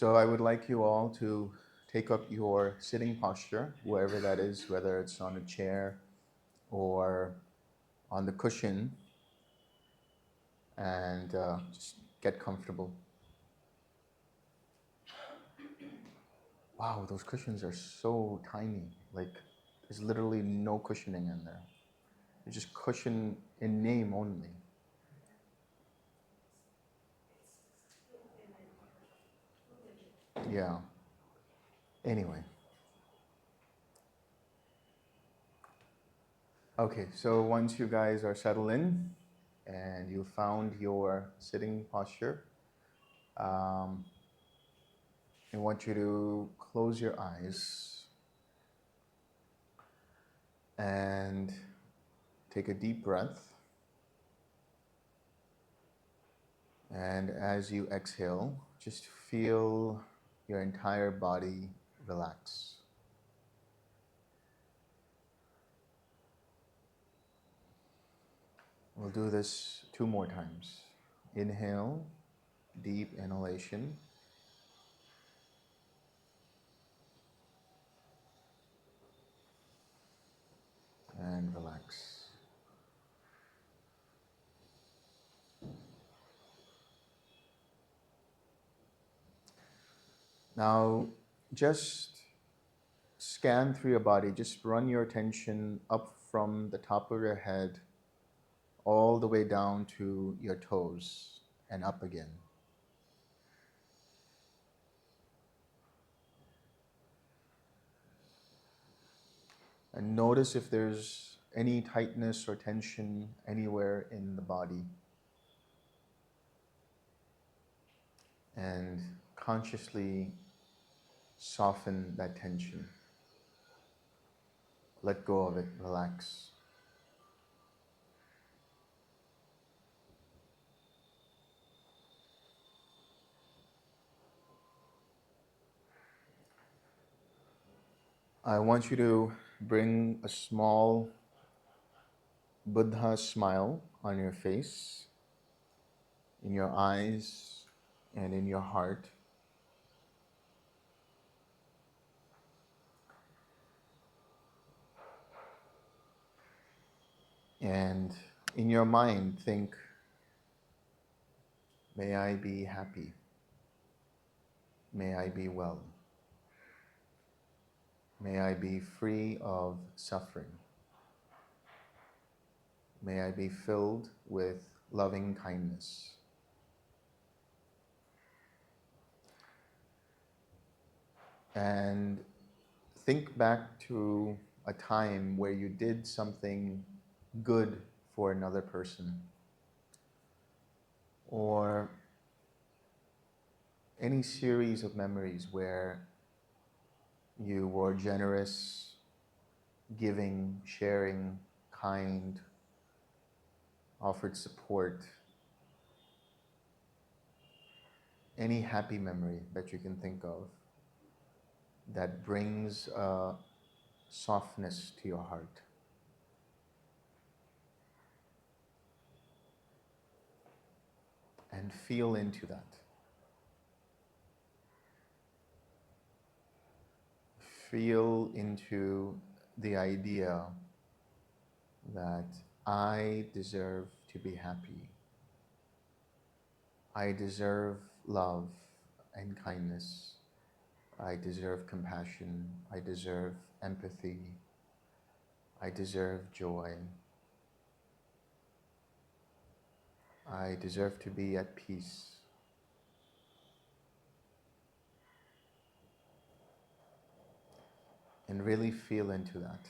So I would like you all to take up your sitting posture, wherever that is, whether it's on a chair or on the cushion, and just get comfortable. Wow, those cushions are so tiny. Like, there's literally no cushioning in there. It's just cushion in name only. Yeah. Anyway. Okay, so once you guys are settled in and you found your sitting posture, um, I want you to close your eyes and take a deep breath. And as you exhale, just feel your entire body relax. We'll do this 2 more times. Inhale, deep inhalation. And relax. Now, just scan through your body. Just run your attention up from the top of your head all the way down to your toes and up again. And notice if there's any tightness or tension anywhere in the body. And consciously soften that tension. Let go of it, relax. I want you to bring a small Buddha smile on your face, in your eyes, and in your heart. And in your mind, think, may I be happy. May I be well. May I be free of suffering. May I be filled with loving kindness. And think back to a time where you did something good for another person, or any series of memories where you were generous, giving, sharing, kind, offered support. Any happy memory that you can think of that brings a softness to your heart. And feel into that. Feel into the idea that I deserve to be happy. I deserve love and kindness. I deserve compassion. I deserve empathy. I deserve joy. I deserve to be at peace. And really feel into that.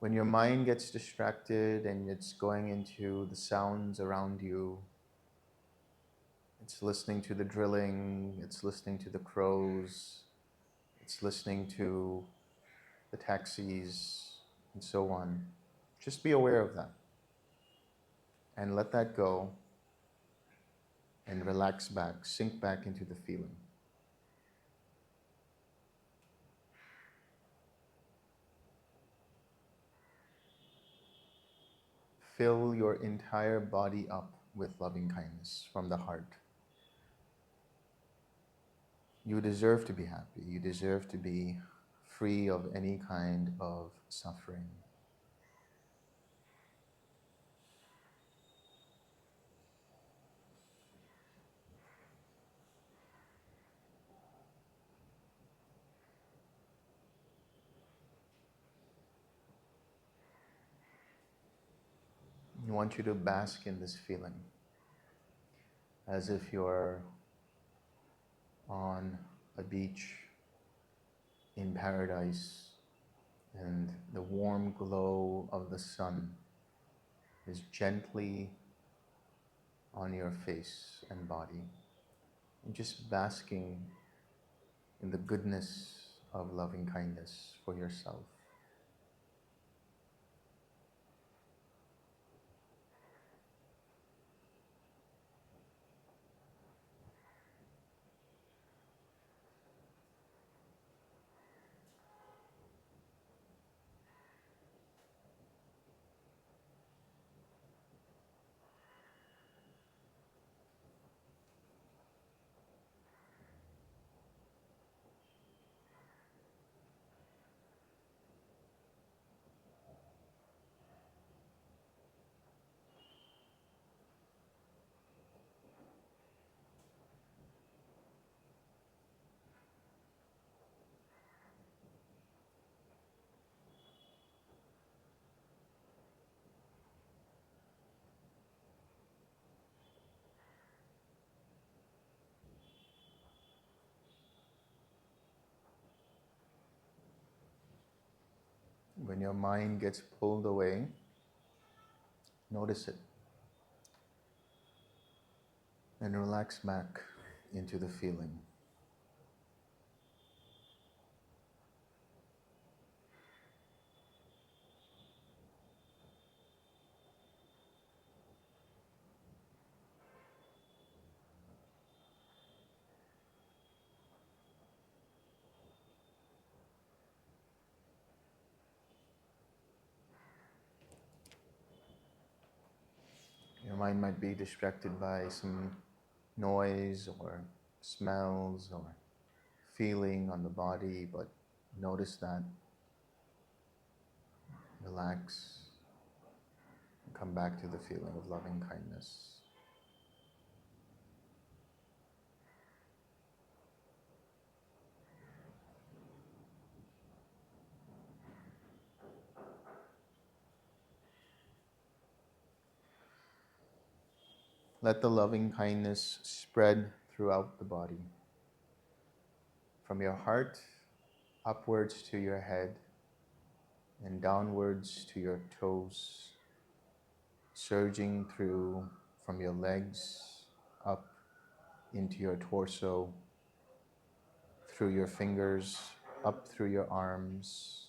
When your mind gets distracted and it's going into the sounds around you, it's listening to the drilling, it's listening to the crows, it's listening to the taxis, and so on. Just be aware of that. And let that go and relax back, sink back into the feeling. Fill your entire body up with loving kindness from the heart. You deserve to be happy. You deserve to be free of any kind of suffering. I want you to bask in this feeling as if you're on a beach in paradise and the warm glow of the sun is gently on your face and body, and just basking in the goodness of loving kindness for yourself. When your mind gets pulled away, notice it and relax back into the feeling. Your mind might be distracted by some noise or smells or feeling on the body, but notice that, relax, and come back to the feeling of loving kindness. Let the loving kindness spread throughout the body, from your heart upwards to your head and downwards to your toes, surging through from your legs up into your torso, through your fingers, up through your arms,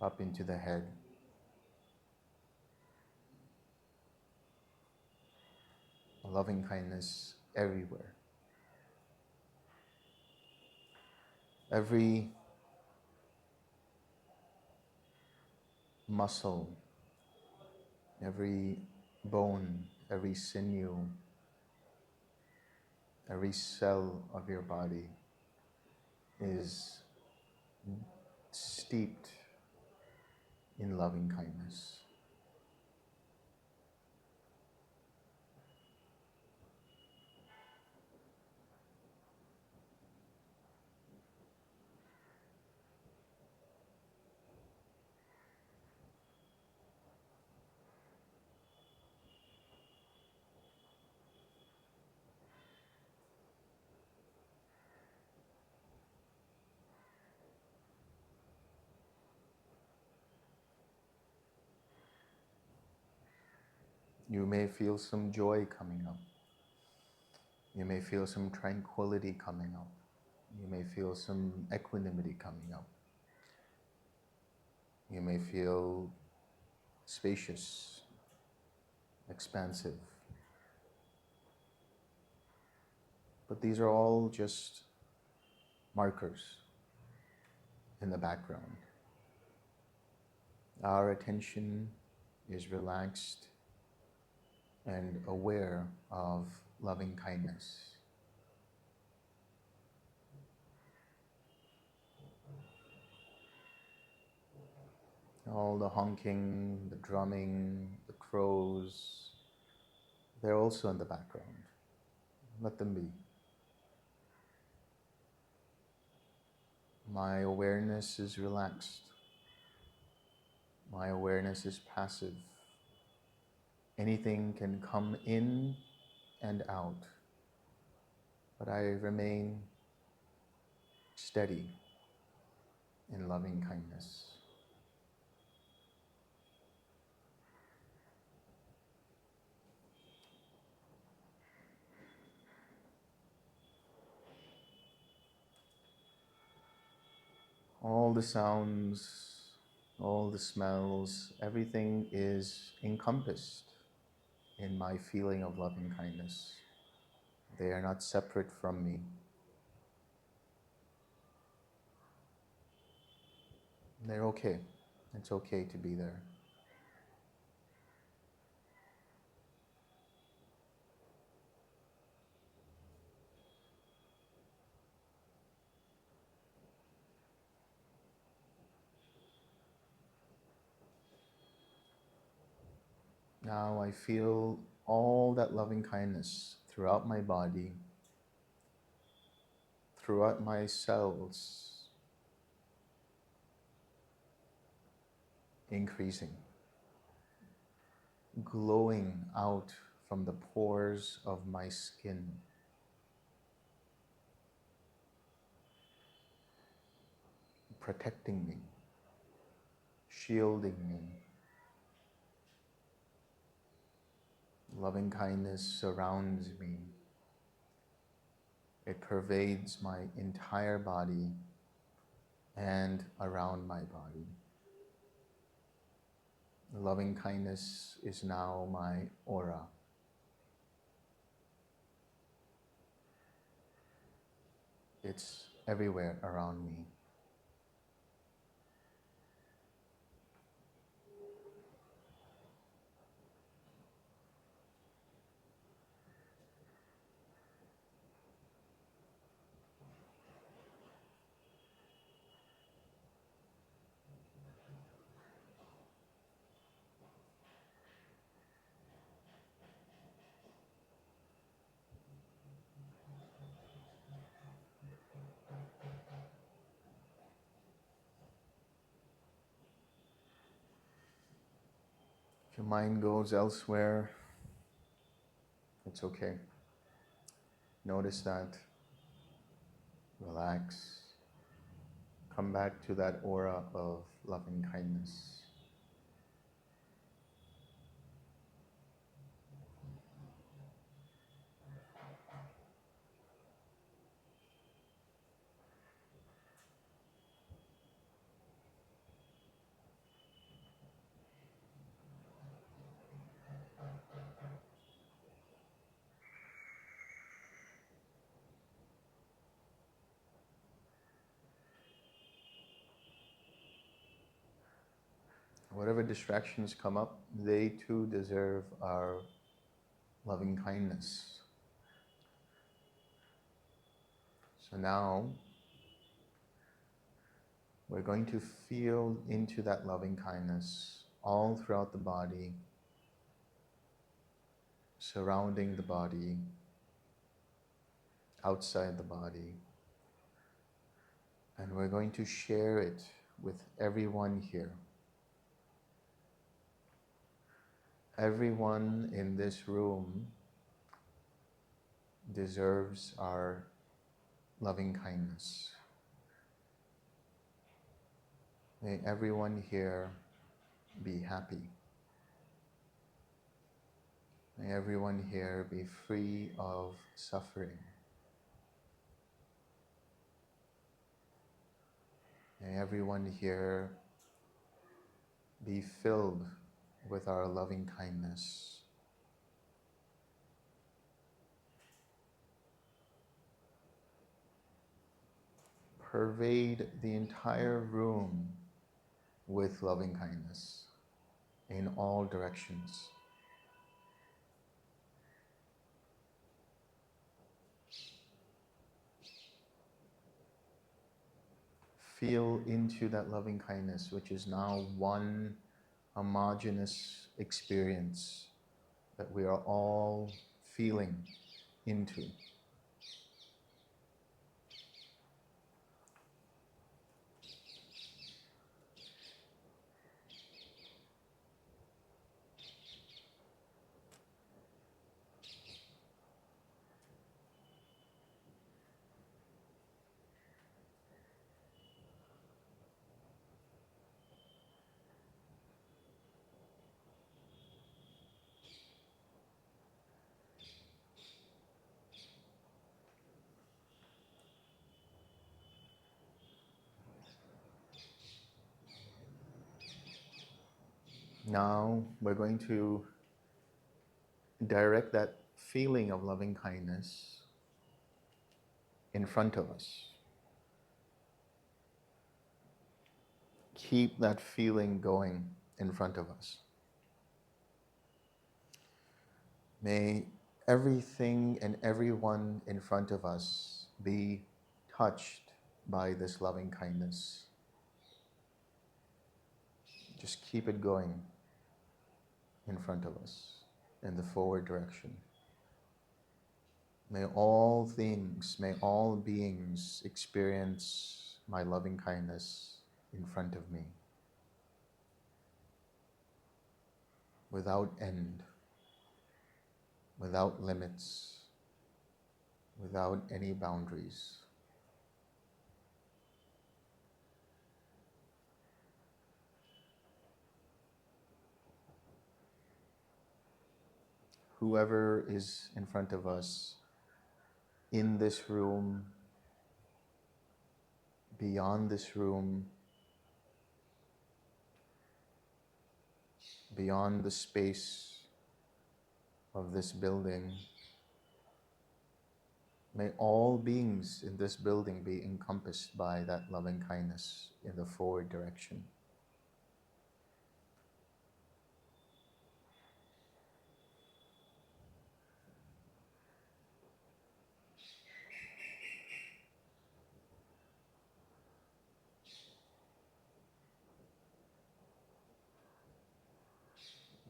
up into the head. Loving kindness everywhere. Every muscle, every bone, every sinew, every cell of your body is steeped in loving kindness. You may feel some joy coming up. You may feel some tranquility coming up. You may feel some equanimity coming up. You may feel spacious, expansive. But these are all just markers in the background. Our attention is relaxed and aware of loving kindness. All the honking, the drumming, the crows, they're also in the background. Let them be. My awareness is relaxed. My awareness is passive. Anything can come in and out, but I remain steady in loving kindness. All the sounds, all the smells, everything is encompassed in my feeling of loving kindness. They are not separate from me. They're okay. It's okay to be there. Now I feel all that loving kindness throughout my body, throughout my cells, increasing, glowing out from the pores of my skin, protecting me, shielding me. Loving kindness surrounds me. It pervades my entire body and around my body. Loving kindness is now my aura. It's everywhere around me. If your mind goes elsewhere, it's okay. Notice that. Relax. Come back to that aura of loving kindness. Whatever distractions come up, they too deserve our loving kindness. So now, we're going to feel into that loving kindness all throughout the body, surrounding the body, outside the body. And we're going to share it with everyone here. Everyone in this room deserves our loving kindness. May everyone here be happy. May everyone here be free of suffering. May everyone here be filled with our loving kindness. Pervade the entire room with loving kindness in all directions. feel into that loving kindness, which is now one homogeneous experience that we are all feeling into. Now we're going to direct that feeling of loving kindness in front of us. Keep that feeling going in front of us. May everything and everyone in front of us be touched by this loving kindness. Just keep it going in front of us in the forward direction. May all things, may all beings experience my loving kindness in front of me without end, without limits, without any boundaries. Whoever is in front of us, in this room, beyond this room, beyond the space of this building, may all beings in this building be encompassed by that loving kindness in the forward direction.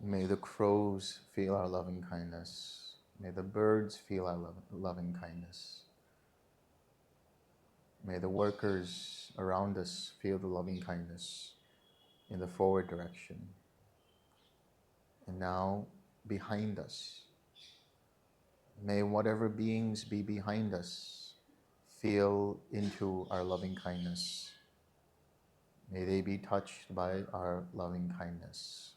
May the crows feel our loving kindness. May the birds feel our loving kindness. May the workers around us feel the loving kindness in the forward direction. And now, behind us, may whatever beings be behind us feel into our loving kindness. May they be touched by our loving kindness.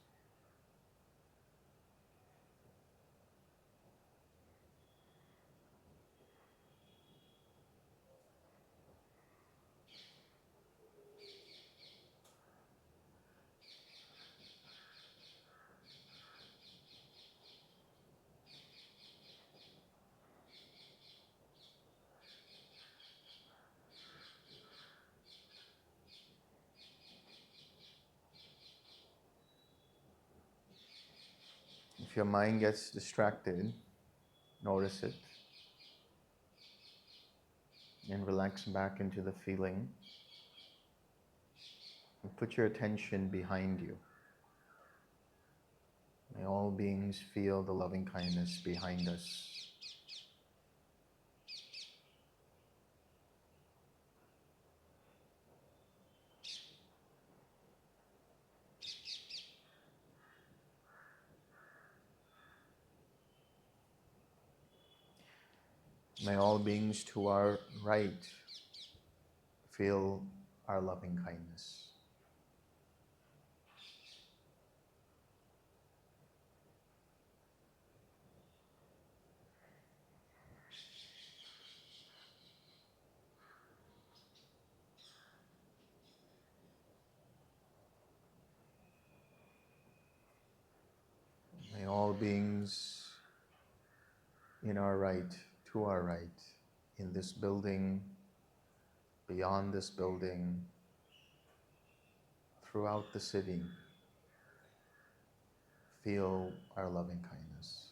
If your mind gets distracted, notice it and relax back into the feeling. And put your attention behind you. May all beings feel the loving kindness behind us. May all beings to our right feel our loving kindness. May all beings in our right, to our right, in this building, beyond this building, throughout the city, feel our loving kindness.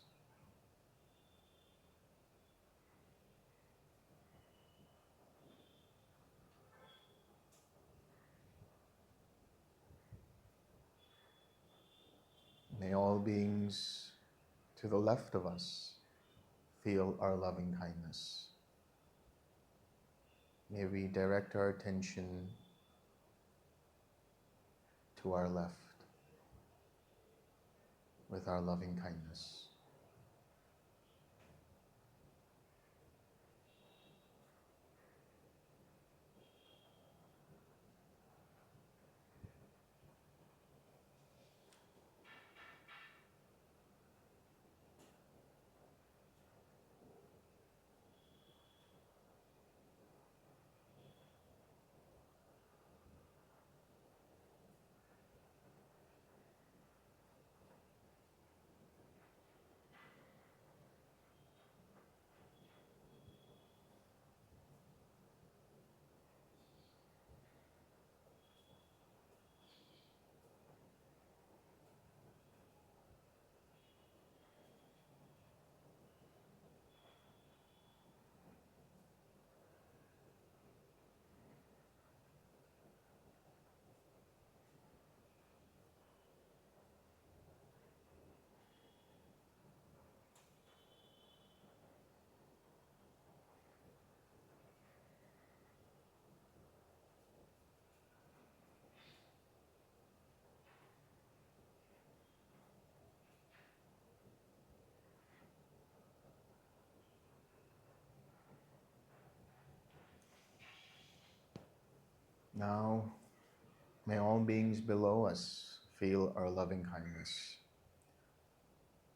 May all beings to the left of us feel our loving kindness. May we direct our attention to our left with our loving kindness. Now, may all beings below us feel our loving kindness.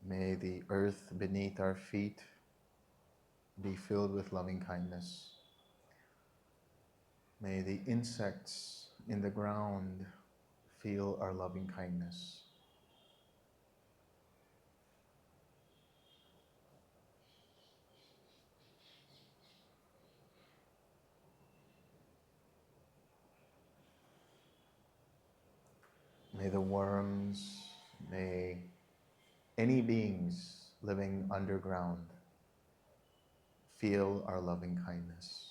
May the earth beneath our feet be filled with loving kindness. May the insects in the ground feel our loving kindness. May the worms, may any beings living underground feel our loving kindness.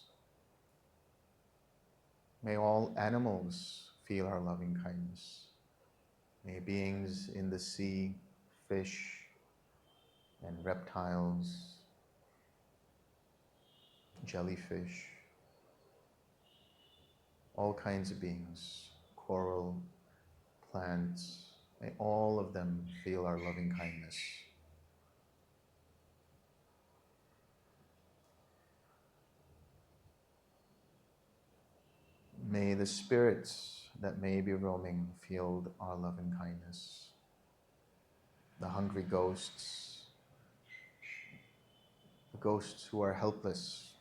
May all animals feel our loving kindness. May beings in the sea, fish and reptiles, jellyfish, all kinds of beings, coral, plants, may all of them feel our loving kindness. May the spirits that may be roaming feel our loving kindness. The hungry ghosts, the ghosts who are helpless,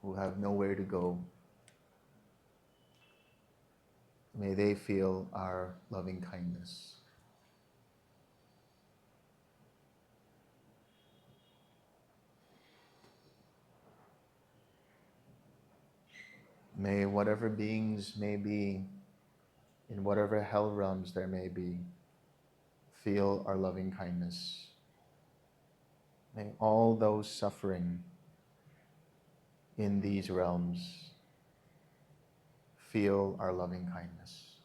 who have nowhere to go, may they feel our loving kindness. May whatever beings may be, in whatever hell realms there may be, feel our loving kindness. May all those suffering in these realms feel our loving kindness.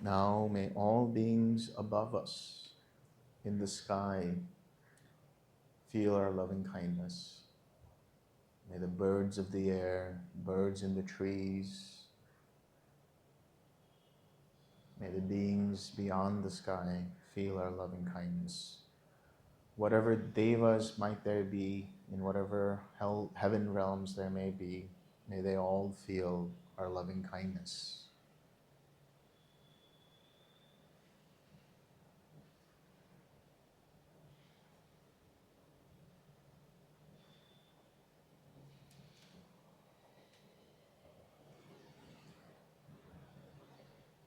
Now may all beings above us in the sky feel our loving kindness. May the birds of the air, birds in the trees, may the beings beyond the sky feel our loving kindness. whatever devas might there be, in whatever heaven realms there may be, may they all feel our loving kindness.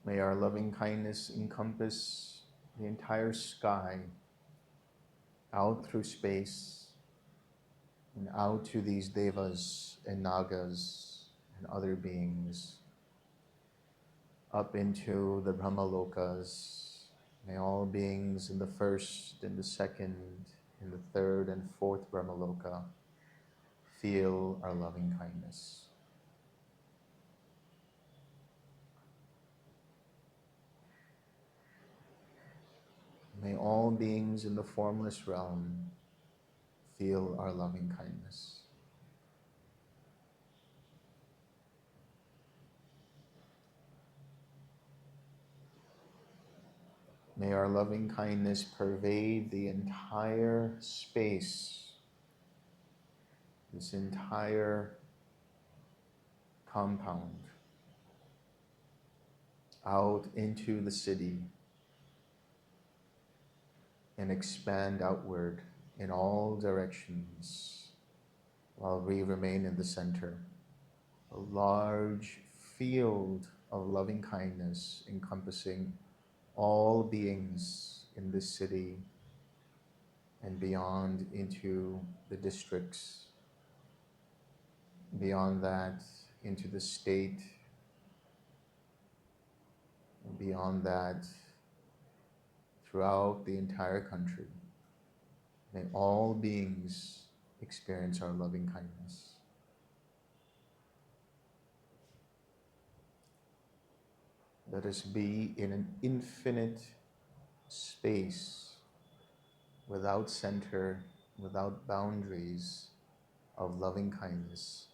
May our loving kindness encompass the entire sky, out through space, and out to these devas and nagas and other beings, up into the Brahmalokas. May all beings in the first, in the second, in the third and fourth Brahmaloka feel our loving kindness. May all beings in the formless realm feel our loving kindness. May our loving kindness pervade the entire space, this entire compound, out into the city, and expand outward in all directions while we remain in the center. A large field of loving kindness encompassing all beings in this city and beyond into the districts, beyond that into the state, and beyond that throughout the entire country. May all beings experience our loving kindness. Let us be in an infinite space without center, without boundaries of loving kindness,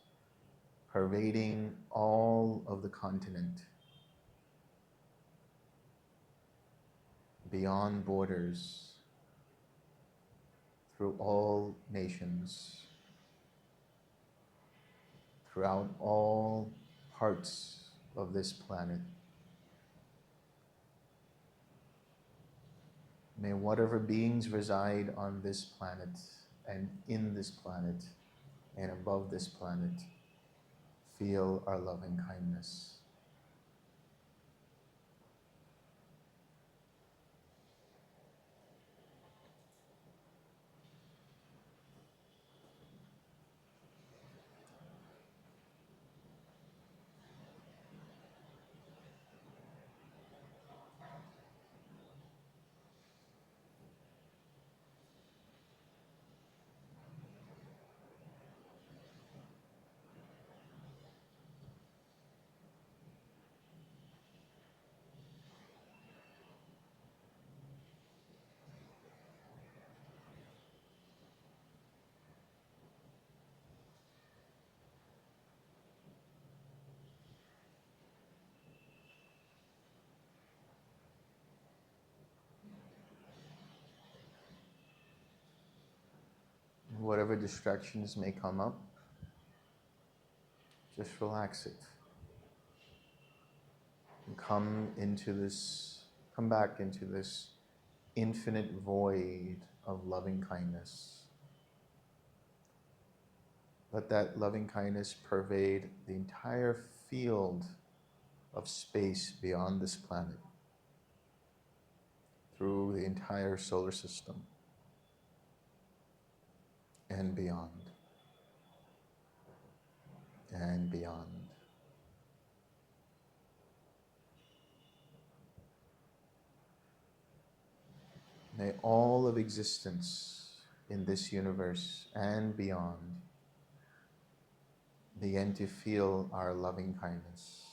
pervading all of the continent, beyond borders, through all nations, throughout all parts of this planet. May whatever beings reside on this planet and in this planet and above this planet feel our loving kindness. Whatever distractions may come up, just relax it. And come back into this infinite void of loving kindness. Let that loving kindness pervade the entire field of space beyond this planet, through the entire solar system and beyond, and beyond. May all of existence in this universe and beyond begin to feel our loving kindness.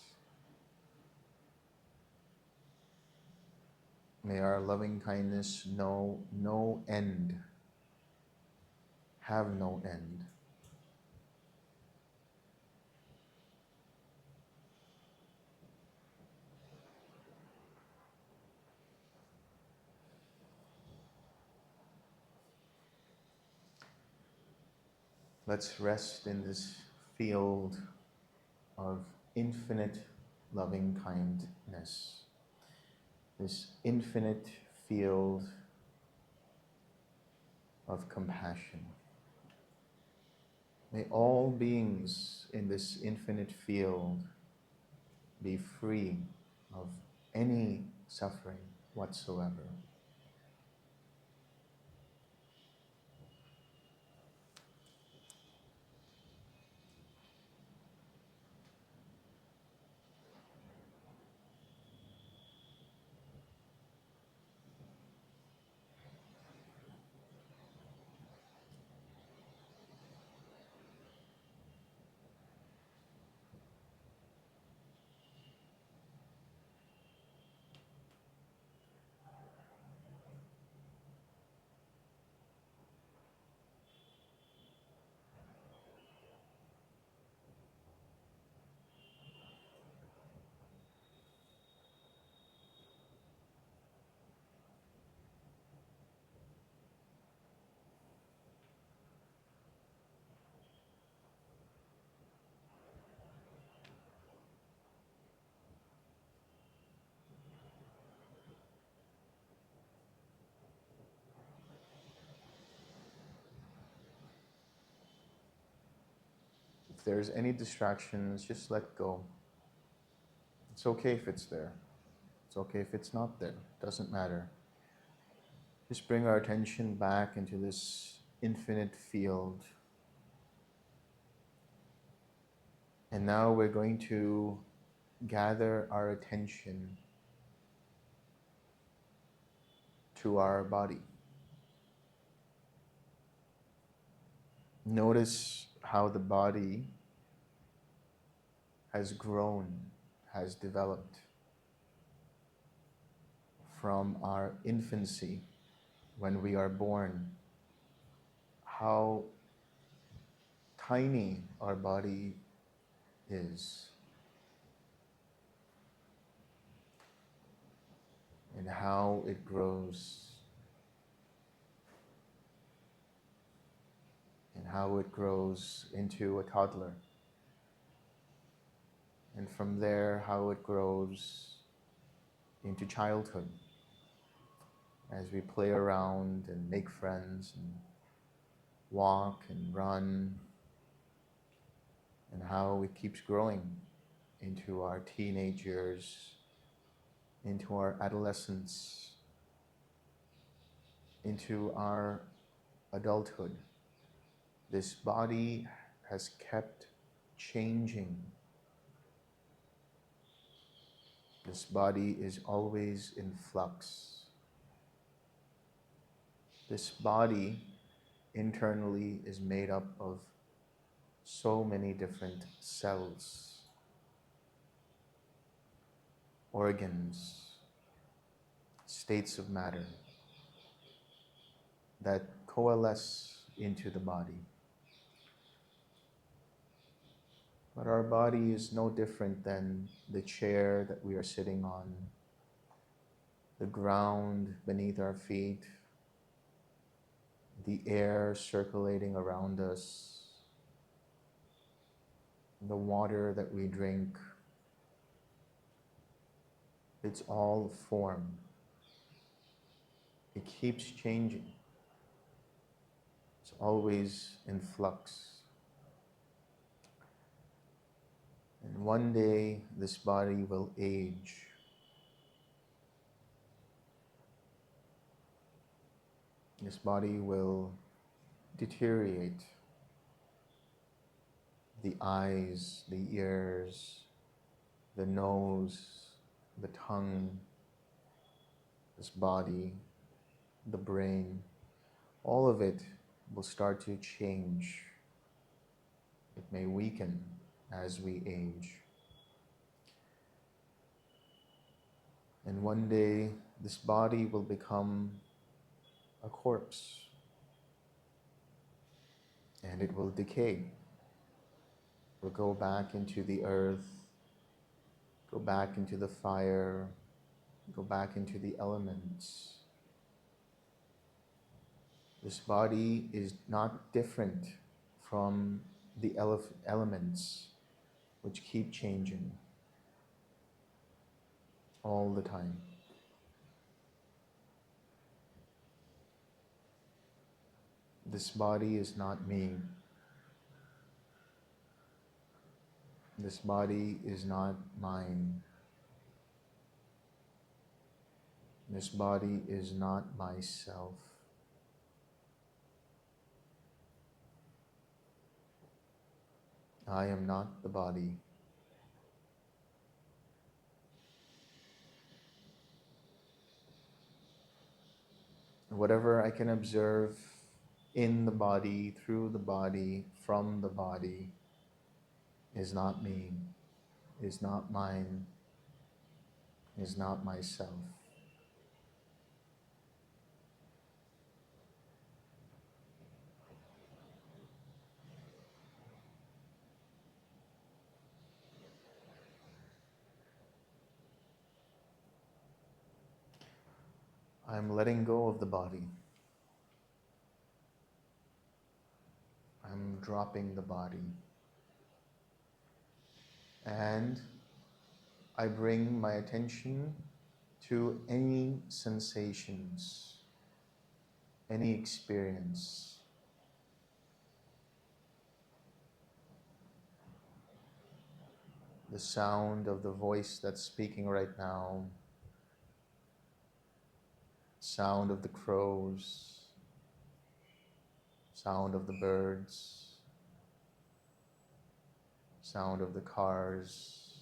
May our loving kindness know no end, have no end. Let's rest in this field of infinite loving kindness, this infinite field of compassion. May all beings in this infinite field be free of any suffering whatsoever. If there's any distractions, just let go. It's okay if it's there. It's okay if it's not there. Doesn't matter. Just bring our attention back into this infinite field. And now we're going to gather our attention to our body. Notice how the body has grown, has developed from our infancy when we are born. How tiny our body is, and how it grows, and how it grows into a toddler. And from there, how it grows into childhood as we play around and make friends and walk and run, and how it keeps growing into our teenage years, into our adolescence, into our adulthood. This body has kept changing. This body is always in flux. This body internally is made up of so many different cells, organs, states of matter that coalesce into the body. But our body is no different than the chair that we are sitting on, the ground beneath our feet, the air circulating around us, the water that we drink. It's all form. It keeps changing. It's always in flux. And one day, this body will age. This body will deteriorate. The eyes, the ears, the nose, the tongue, this body, the brain, all of it will start to change. It may weaken as we age. And one day, this body will become a corpse, and it will decay. Will go back into the earth, go back into the fire, go back into the elements. This body is not different from the elements which keep changing all the time. This body is not me. This body is not mine. This body is not myself. I am not the body. Whatever I can observe in the body, through the body, from the body, is not me, is not mine, is not myself. I'm letting go of the body. I'm dropping the body. And I bring my attention to any sensations, any experience. The sound of the voice that's speaking right now, sound of the crows, sound of the birds, sound of the cars,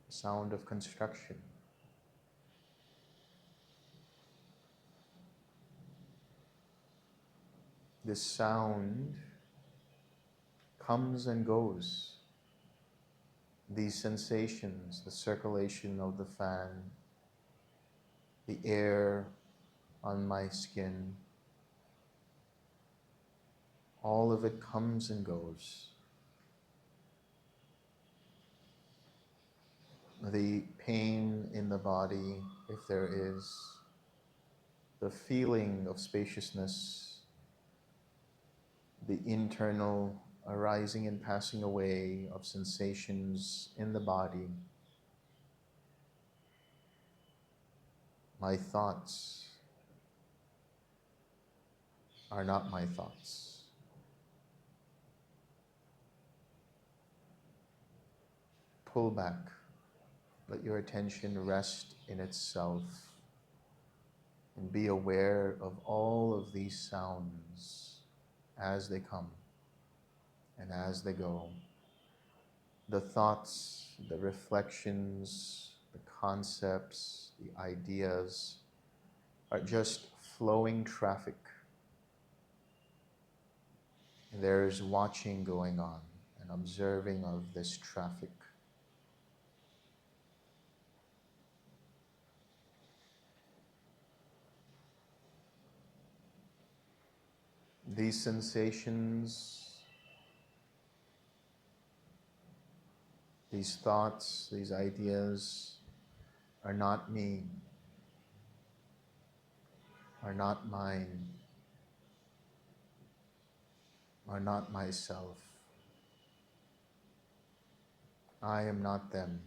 sound of construction. This sound comes and goes. These sensations, the circulation of the fan, the air on my skin, all of it comes and goes. The pain in the body, if there is, the feeling of spaciousness, the internal arising and passing away of sensations in the body, my thoughts are not my thoughts. Pull back. Let your attention rest in itself and be aware of all of these sounds as they come and as they go. The thoughts, the reflections, the concepts, the ideas are just flowing traffic. And there is watching going on and observing of this traffic. These sensations, these thoughts, these ideas are not me, are not mine, are not myself. I am not them.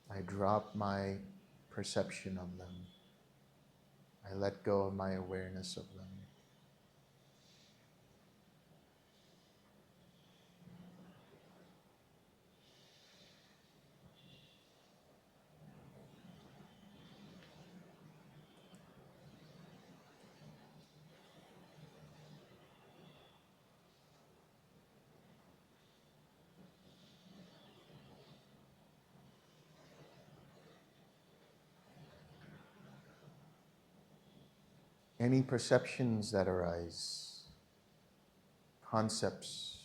I drop my perception of them. I let go of my awareness of them. Any perceptions that arise, concepts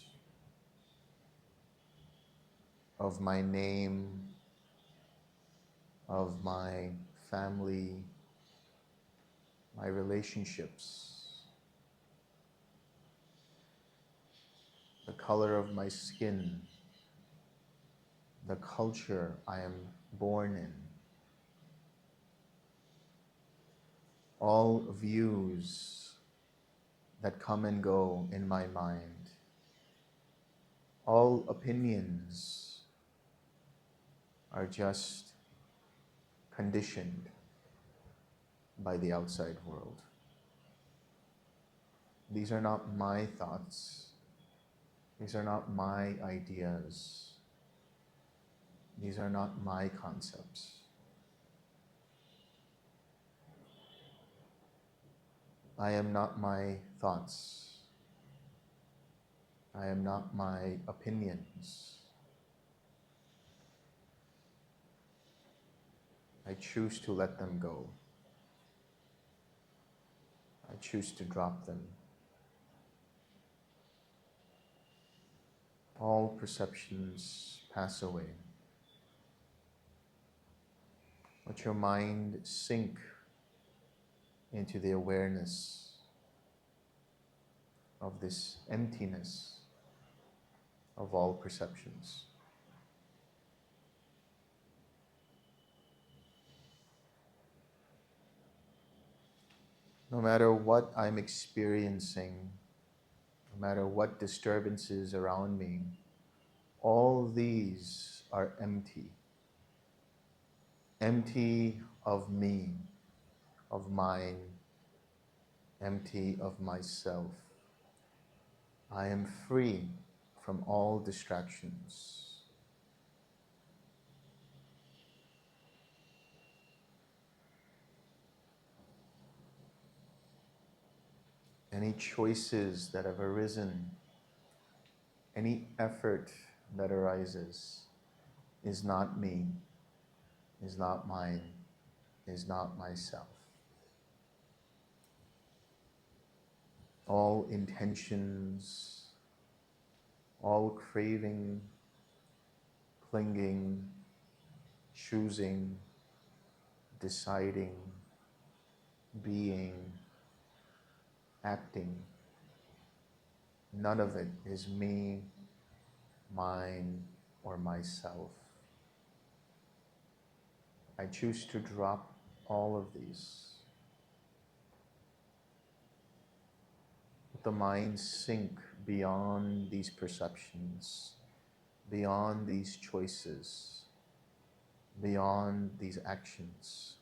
of my name, of my family, my relationships, the color of my skin, the culture I am born in, all views that come and go in my mind, all opinions are just conditioned by the outside world. These are not my thoughts. These are not my ideas. These are not my concepts. I am not my thoughts. I am not my opinions. I choose to let them go. I choose to drop them. All perceptions pass away. Let your mind sink into the awareness of this emptiness of all perceptions. No matter what I'm experiencing, no matter what disturbances around me, all these are empty. Empty of me, of mine, empty of myself. I am free from all distractions. Any choices that have arisen, any effort that arises is not me, is not mine, is not myself. All intentions, all craving, clinging, choosing, deciding, being, acting, none of it is me, mine, or myself. I choose to drop all of these. Let the mind sink beyond these perceptions, beyond these choices, beyond these actions.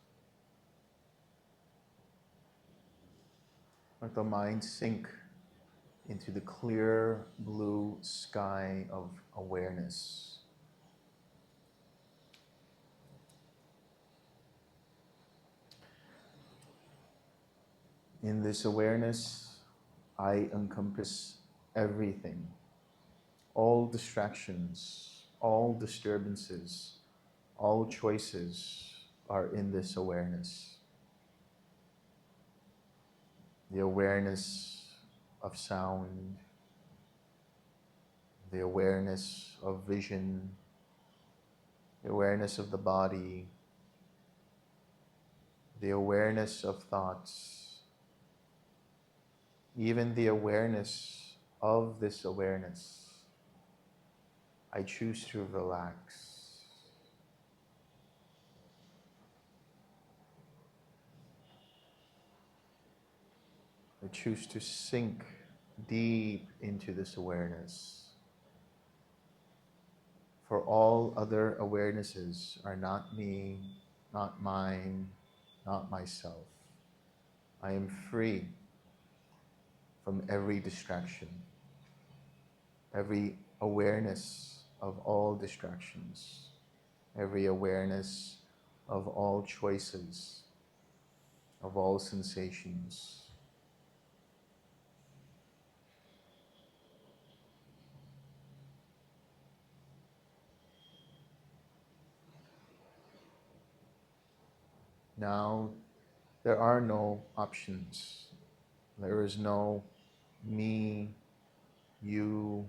Let the mind sink into the clear blue sky of awareness. In this awareness, I encompass everything, all distractions, all disturbances, all choices are in this awareness. The awareness of sound, the awareness of vision, the awareness of the body, the awareness of thoughts, even the awareness of this awareness. I choose to relax. I choose to sink deep into this awareness. For all other awarenesses are not me, not mine, not myself. I am free from every distraction, every awareness of all distractions, every awareness of all choices, of all sensations. Now, there are no options. There is no me, you,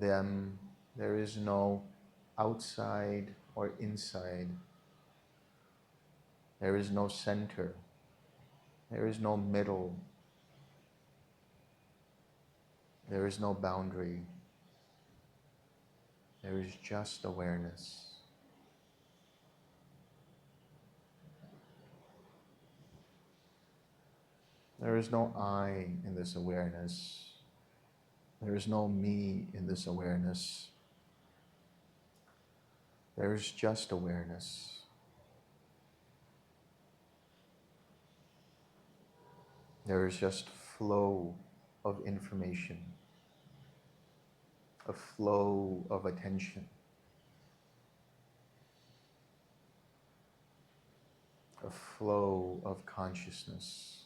them. There is no outside or inside. There is no center. There is no middle. There is no boundary. There is just awareness. There is no I in this awareness. There is no me in this awareness. There is just awareness. There is just flow of information, a flow of attention, a flow of consciousness.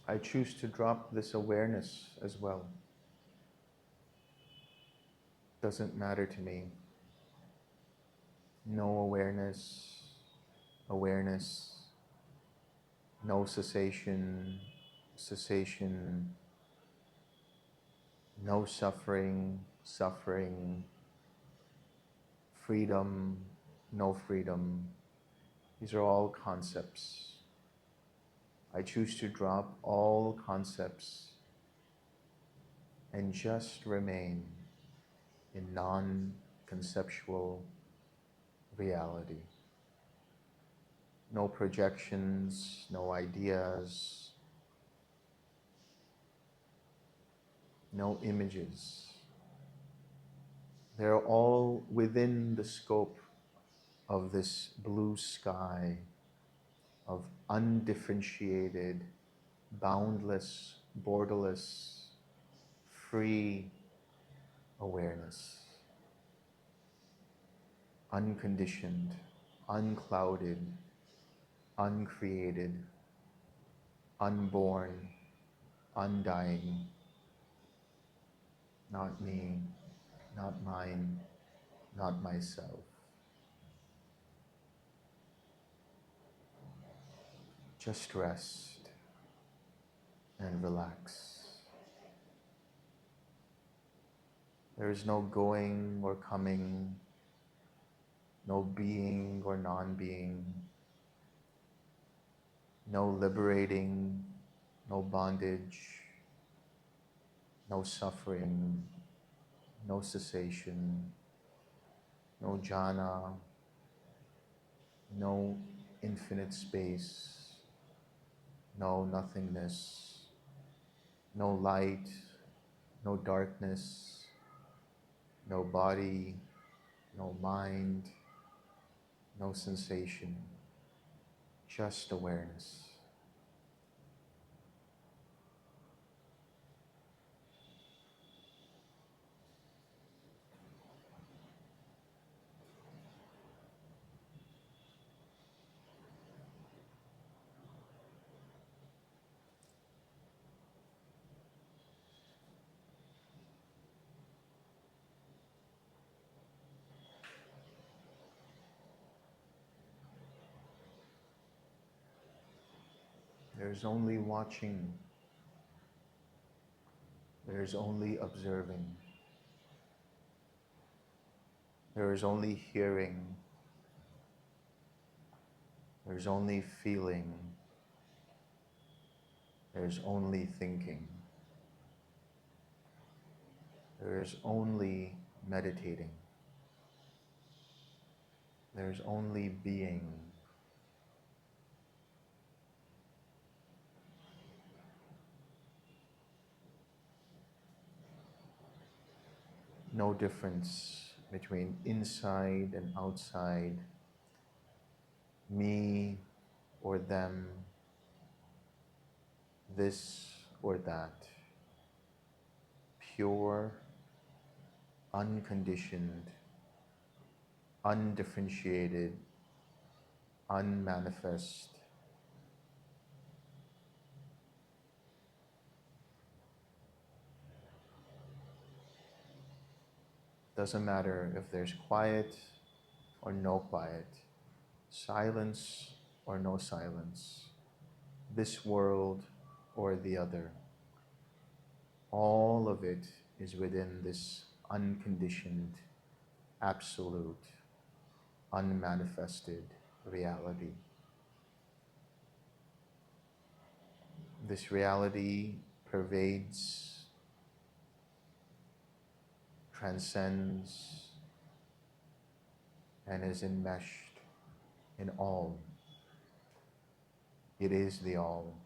I choose to drop this awareness as well. Doesn't matter to me. No awareness, awareness, no cessation, cessation, no suffering, suffering, freedom, no freedom. These are all concepts. I choose to drop all concepts and just remain in non-conceptual reality. No projections, no ideas, no images. They're all within the scope of this blue sky of undifferentiated, boundless, borderless, free awareness. Unconditioned, unclouded, uncreated, unborn, undying. Not me, not mine, not myself. Just rest and relax. There is no going or coming, no being or non-being, no liberating, no bondage, no suffering, no cessation, no jhana, no infinite space, no nothingness, no light, no darkness, no body, no mind, no sensation, just awareness. There's only watching, there's only observing, there is only hearing, there's only feeling, there's only thinking, there is only meditating, there's only being. No difference between inside and outside, me or them, this or that. Pure, unconditioned, undifferentiated, unmanifest. Doesn't matter if there's quiet or no quiet, silence or no silence, this world or the other. All of it is within this unconditioned, absolute, unmanifested reality. This reality pervades, transcends, and is enmeshed in all. It is the all.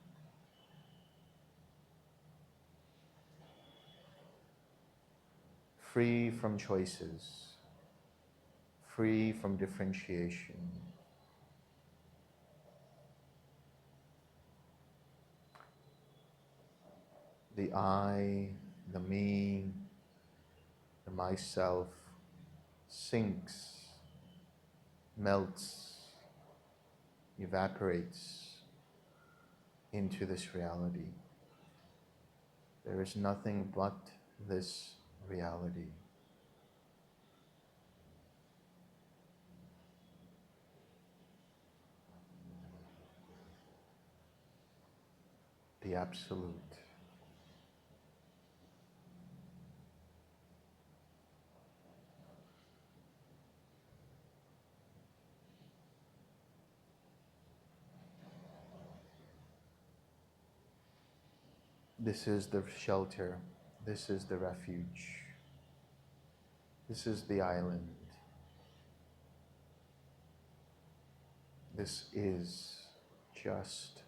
Free from choices, free from differentiation. The I, the me, the myself sinks, melts, evaporates into this reality. There is nothing but this reality. The Absolute. This is the shelter. This is the refuge. This is the island. This is just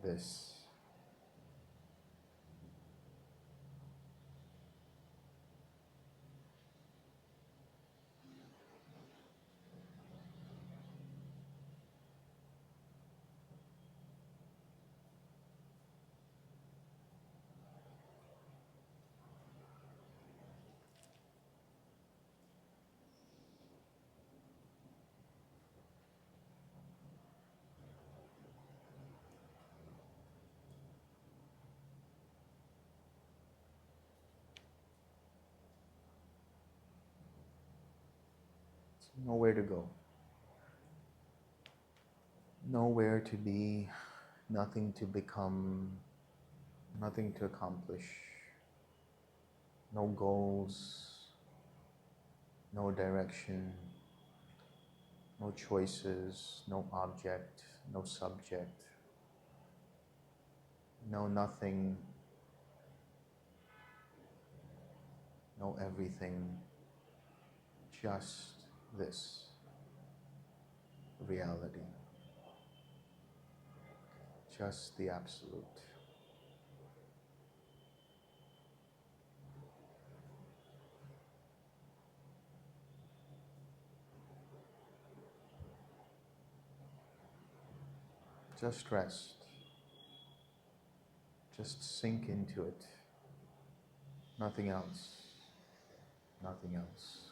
this. Nowhere to go, nowhere to be, nothing to become, nothing to accomplish, no goals, no direction, no choices, no object, no subject, no nothing, no everything, just this reality, just the Absolute. Just rest. Just sink into it. Nothing else. Nothing else.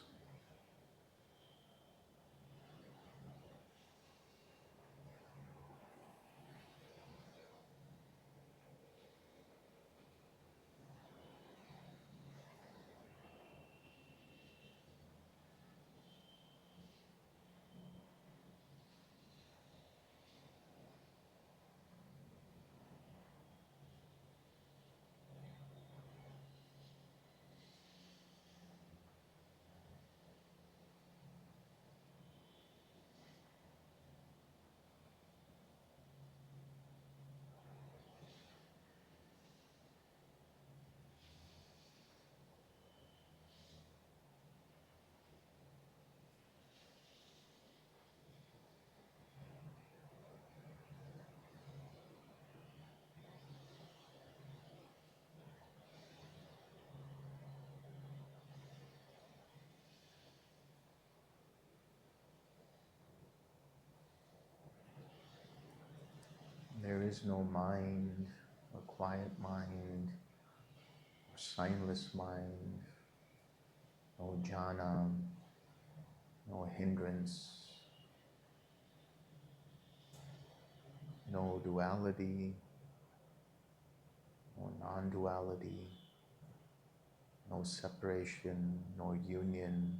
There is no mind, a quiet mind, a signless mind, no jhana, no hindrance, no duality, no non-duality, no separation, no union.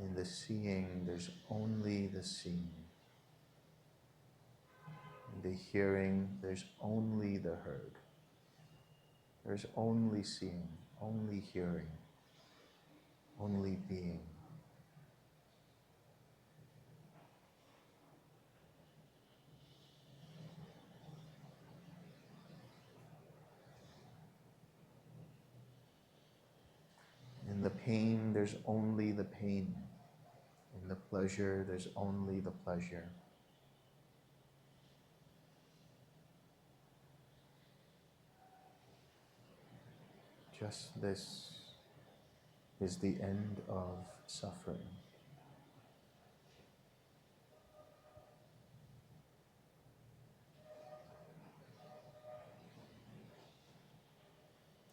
In the seeing, there's only the seen. In the hearing, there's only the heard. There's only seeing, only hearing, only being. the pain, there's only the pain. In the pleasure, there's only the pleasure. Just this is the end of suffering.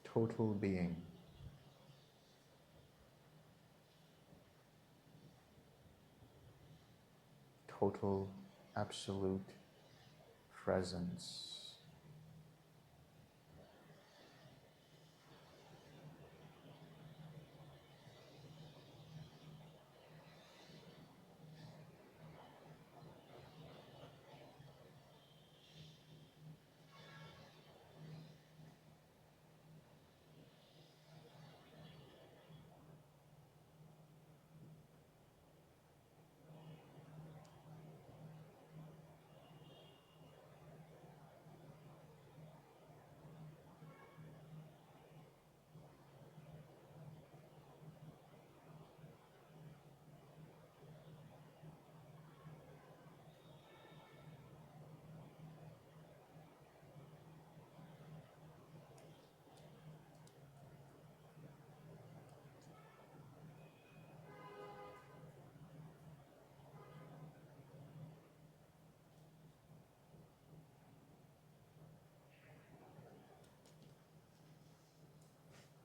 Total being. Total, absolute presence.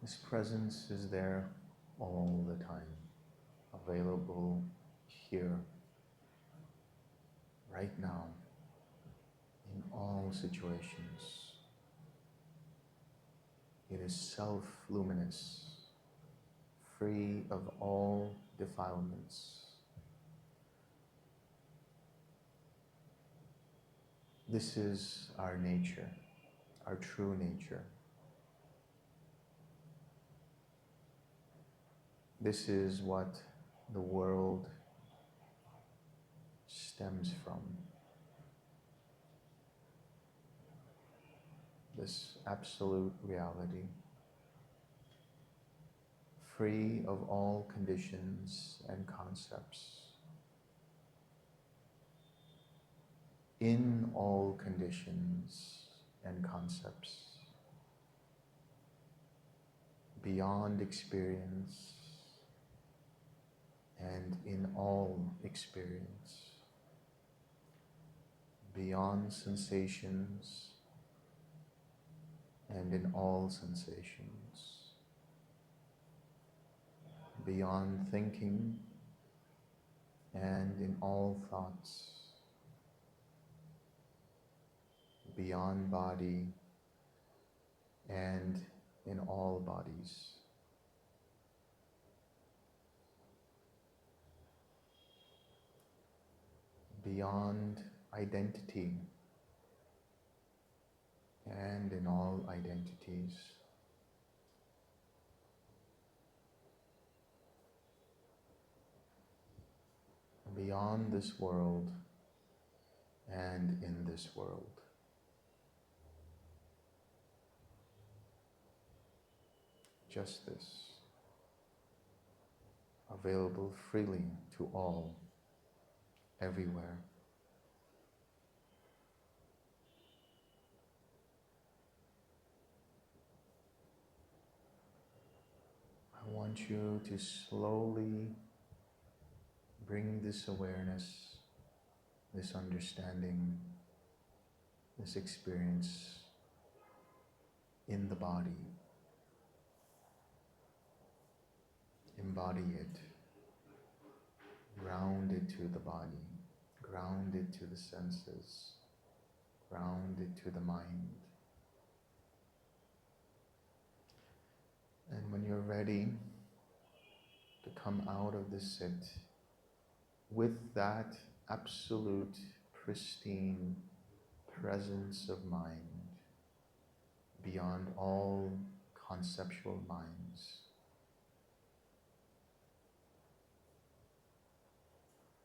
This presence is there all the time, available here, right now, in all situations. It is self-luminous, free of all defilements. This is our nature, our true nature. This is what the world stems from. This absolute reality, free of all conditions and concepts, in all conditions and concepts, beyond experience and in all experience, beyond sensations and in all sensations, beyond thinking and in all thoughts, beyond body and in all bodies. Beyond identity and in all identities. Beyond this world and in this world. Just this, available freely to all, everywhere. I want you to slowly bring this awareness, this understanding, this experience in the body. Embody it. Ground it to the body. Ground it to the senses. Ground it to the mind. And when you're ready to come out of this sit with that absolute, pristine presence of mind beyond all conceptual minds,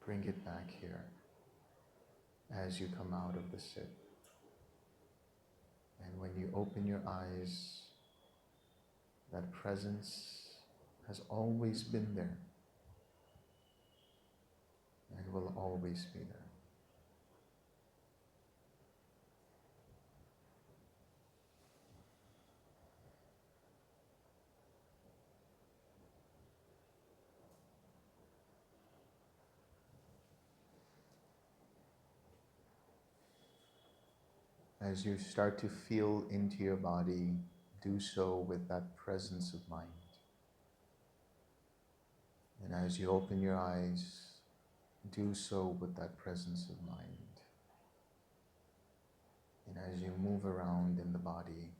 bring it back here as you come out of the sit. And when you open your eyes, that presence has always been there and will always be there. As you start to feel into your body, do so with that presence of mind. And as you open your eyes, do so with that presence of mind. And as you move around in the body,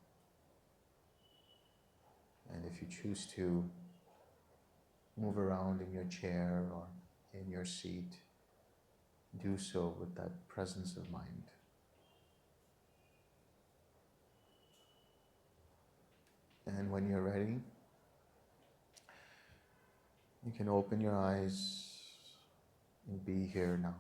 and if you choose to move around in your chair or in your seat, do so with that presence of mind. And when you're ready, you can open your eyes and be here now.